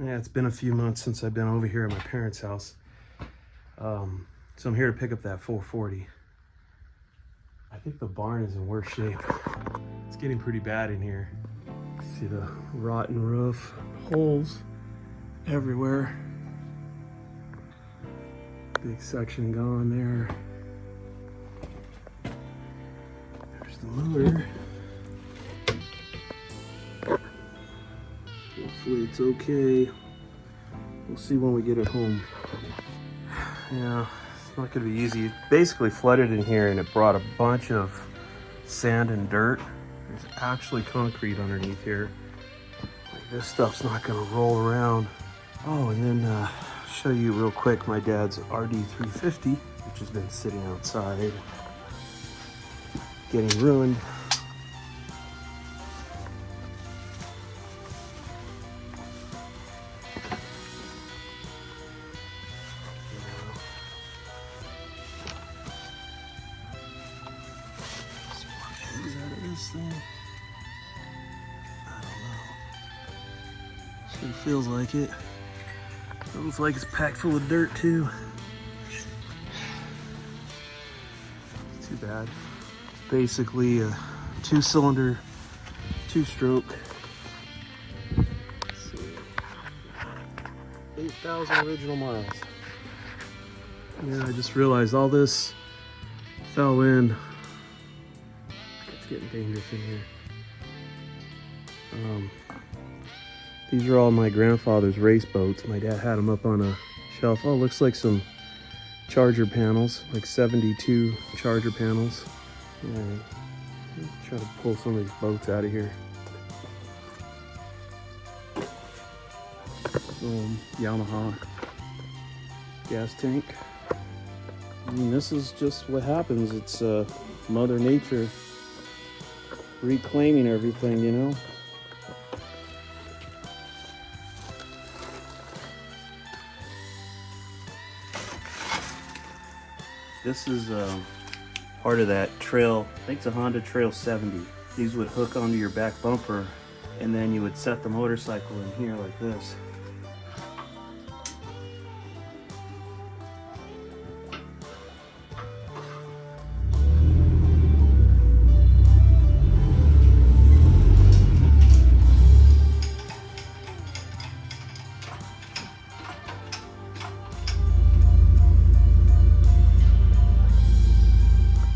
Yeah, it's been a few months since I've been over here at my parents' house. So I'm here to pick up that 440. I think the barn is in worse shape. It's getting pretty bad in here. See the rotten roof, holes everywhere. Big section gone there. There's the motor. Hopefully it's okay. We'll see when we get it home. Yeah, it's not gonna be easy. It basically flooded in here and it brought a bunch of sand and dirt. There's actually concrete underneath here. Like, this stuff's not gonna roll around. Oh, and then show you real quick my dad's RD350, which has been sitting outside, getting ruined. Thing. I don't know. Sure feels like it. Looks like it's packed full of dirt too. Too bad. Basically a 2-cylinder, 2-stroke. 8,000 original miles. Yeah, I just realized all this fell in. Getting dangerous in here. These are all my grandfather's race boats. My dad had them up on a shelf. Oh, looks like some charger panels, like 72 charger panels. Right. Try to pull some of these boats out of here. Yamaha gas tank. I mean, this is just what happens. It's Mother Nature reclaiming everything, you know? This is part of that trail. I think it's a Honda Trail 70. These would hook onto your back bumper and then you would set the motorcycle in here like this.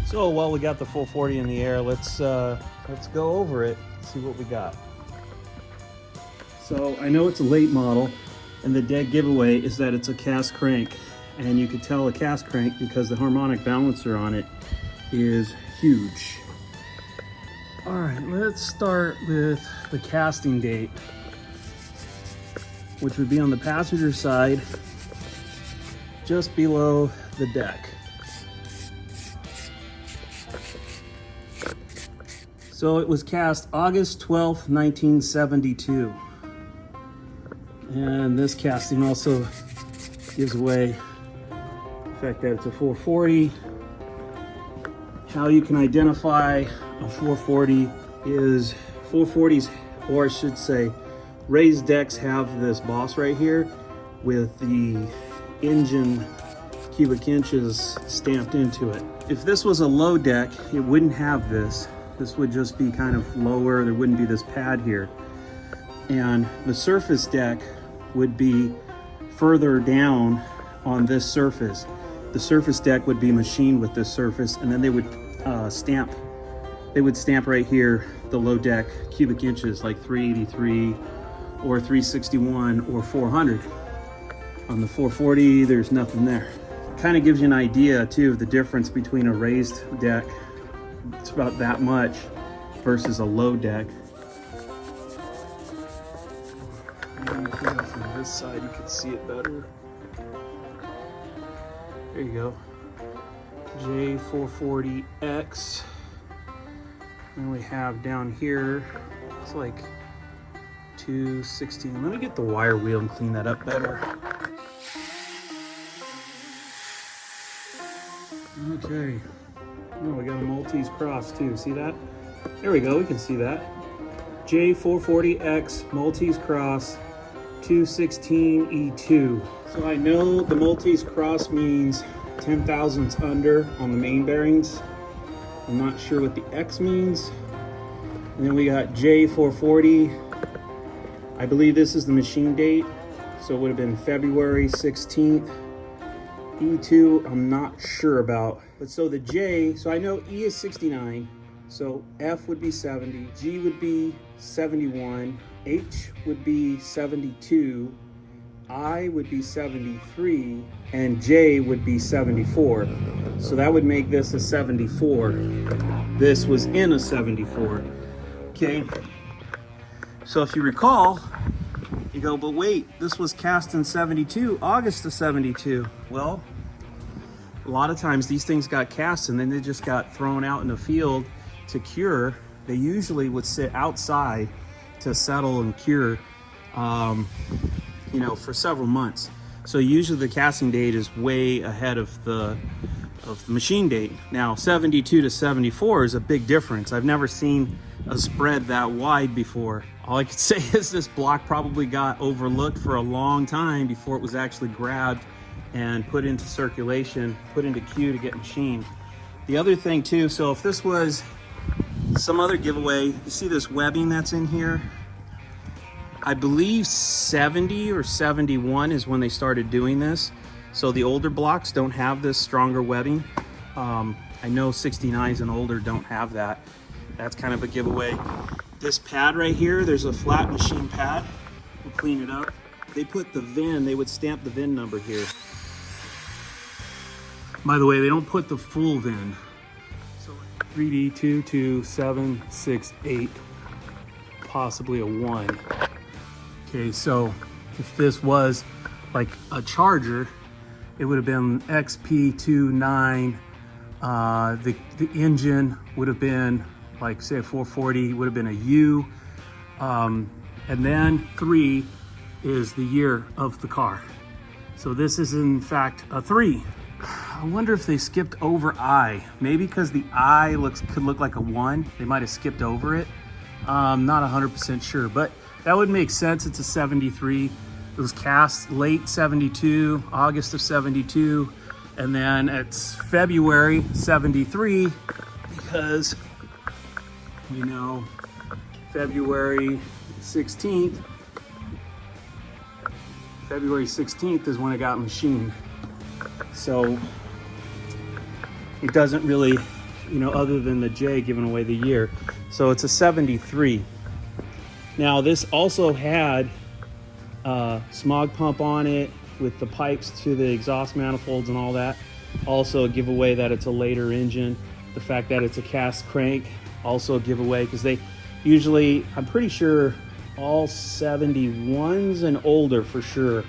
So while we got the 440 in the air, let's go over it, see what we got. So I know it's a late model, and the dead giveaway is that it's a cast crank, and you could tell a cast crank because the harmonic balancer on it is huge. All right, let's start with the casting date, which would be on the passenger side, just below the deck. So it was cast August 12th, 1972. And this casting also gives away the fact that it's a 440. How you can identify a 440 is 440s, or I should say, raised decks have this boss right here with the engine cubic inches stamped into it. If this was a low deck, it wouldn't have this. This would just be kind of lower. There wouldn't be this pad here. And the surface deck would be further down on this surface. The surface deck would be machined with this surface, and then they would stamp right here the low deck cubic inches, like 383 or 361 or 400. On the 440, there's nothing there. Kind of gives you an idea too of the difference between a raised deck. It's about that much versus a low deck. And from this side, you can see it better. There you go. J440X. And we have down here, it's like 216. Let me get the wire wheel and clean that up better. Okay. Oh, we got a Maltese cross too. See that? There we go. We can see that. J440X Maltese cross 216E2. So I know the Maltese cross means 10 thousandths under on the main bearings. I'm not sure what the X means. And then we got J440. I believe this is the machine date, so it would have been February 16th. E2, I'm not sure about. But so the J, so I know E is 69, so F would be 70, G would be 71, H would be 72, I would be 73, and J would be 74. So that would make this a 74. This was in a 74. Okay. So if you recall, you go, but wait, this was cast in 72, August of 72. Well, a lot of times these things got cast and then they just got thrown out in the field to cure. They usually would sit outside to settle and cure, you know, for several months. So usually the casting date is way ahead of the machine date. Now 72 to 74 is a big difference. I've never seen a spread that wide before. All I could say is this block probably got overlooked for a long time before it was actually grabbed and put into circulation, put into queue to get machined. The other thing too, so if this was some other giveaway, you see this webbing that's in here? I believe 70 or 71 is when they started doing this. So the older blocks don't have this stronger webbing. I know 69s and older don't have that. That's kind of a giveaway. This pad right here, there's a flat machine pad. We'll clean it up. They put the VIN, they would stamp the VIN number here. By the way, they don't put the full VIN. So 3D22768, possibly a 1. Okay, so if this was like a Charger, it would have been XP29. The engine would have been like, say, a 440 would have been a U. And then 3 is the year of the car. So this is in fact a 3. I wonder if they skipped over I. Maybe because the I could look like a 1. They might have skipped over it. Not 100% sure, but that would make sense. It's a 73. It was cast late 72, August of 72. And then it's February 73 because we know February 16th is when it got machined. So it doesn't really, you know, other than the J giving away the year. So it's a 73. Now this also had a smog pump on it with the pipes to the exhaust manifolds and all that. Also a giveaway that it's a later engine. The fact that it's a cast crank, also a giveaway, because they usually, I'm pretty sure all 71s and older for sure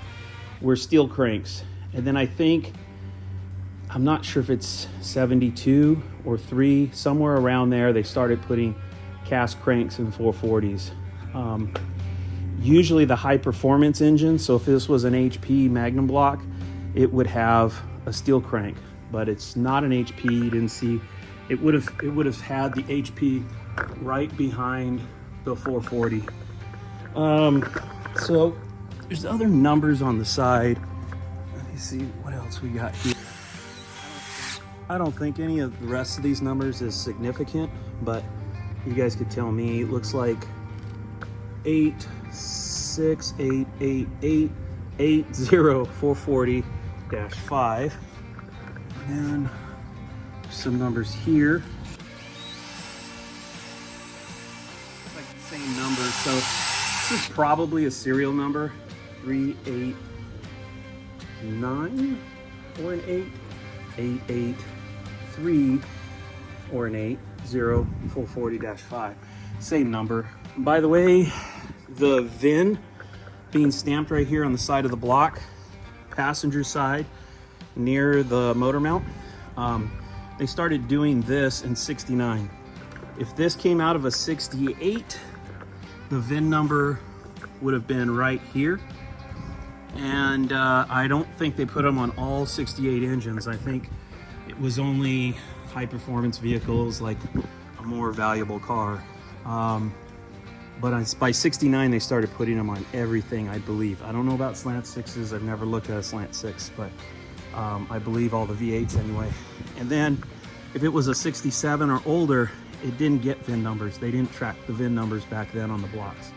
were steel cranks. And then I think, I'm not sure if it's 72 or 3, somewhere around there, they started putting cast cranks in 440s. Usually the high performance engine, so if this was an HP Magnum block, it would have a steel crank, but it's not an HP. You didn't see, it would have had the HP right behind the 440. So there's other numbers on the side. Let me see what else we got here. I don't think any of the rest of these numbers is significant, but you guys could tell me. It looks like 8688880 and some numbers here. It's like the same number, so this is probably a serial number. 389 or an 8, 883 or an 8, 0440-5. Same number. By the way, the VIN being stamped right here on the side of the block, passenger side, near the motor mount. They started doing this in 69. If this came out of a 68, the VIN number would have been right here. And I don't think they put them on all 68 engines. I think it was only high performance vehicles, like a more valuable car. But by 69, they started putting them on everything, I believe. I don't know about slant sixes. I've never looked at a slant six, but I believe all the V8s anyway. And then if it was a 67 or older, it didn't get VIN numbers. They didn't track the VIN numbers back then on the blocks.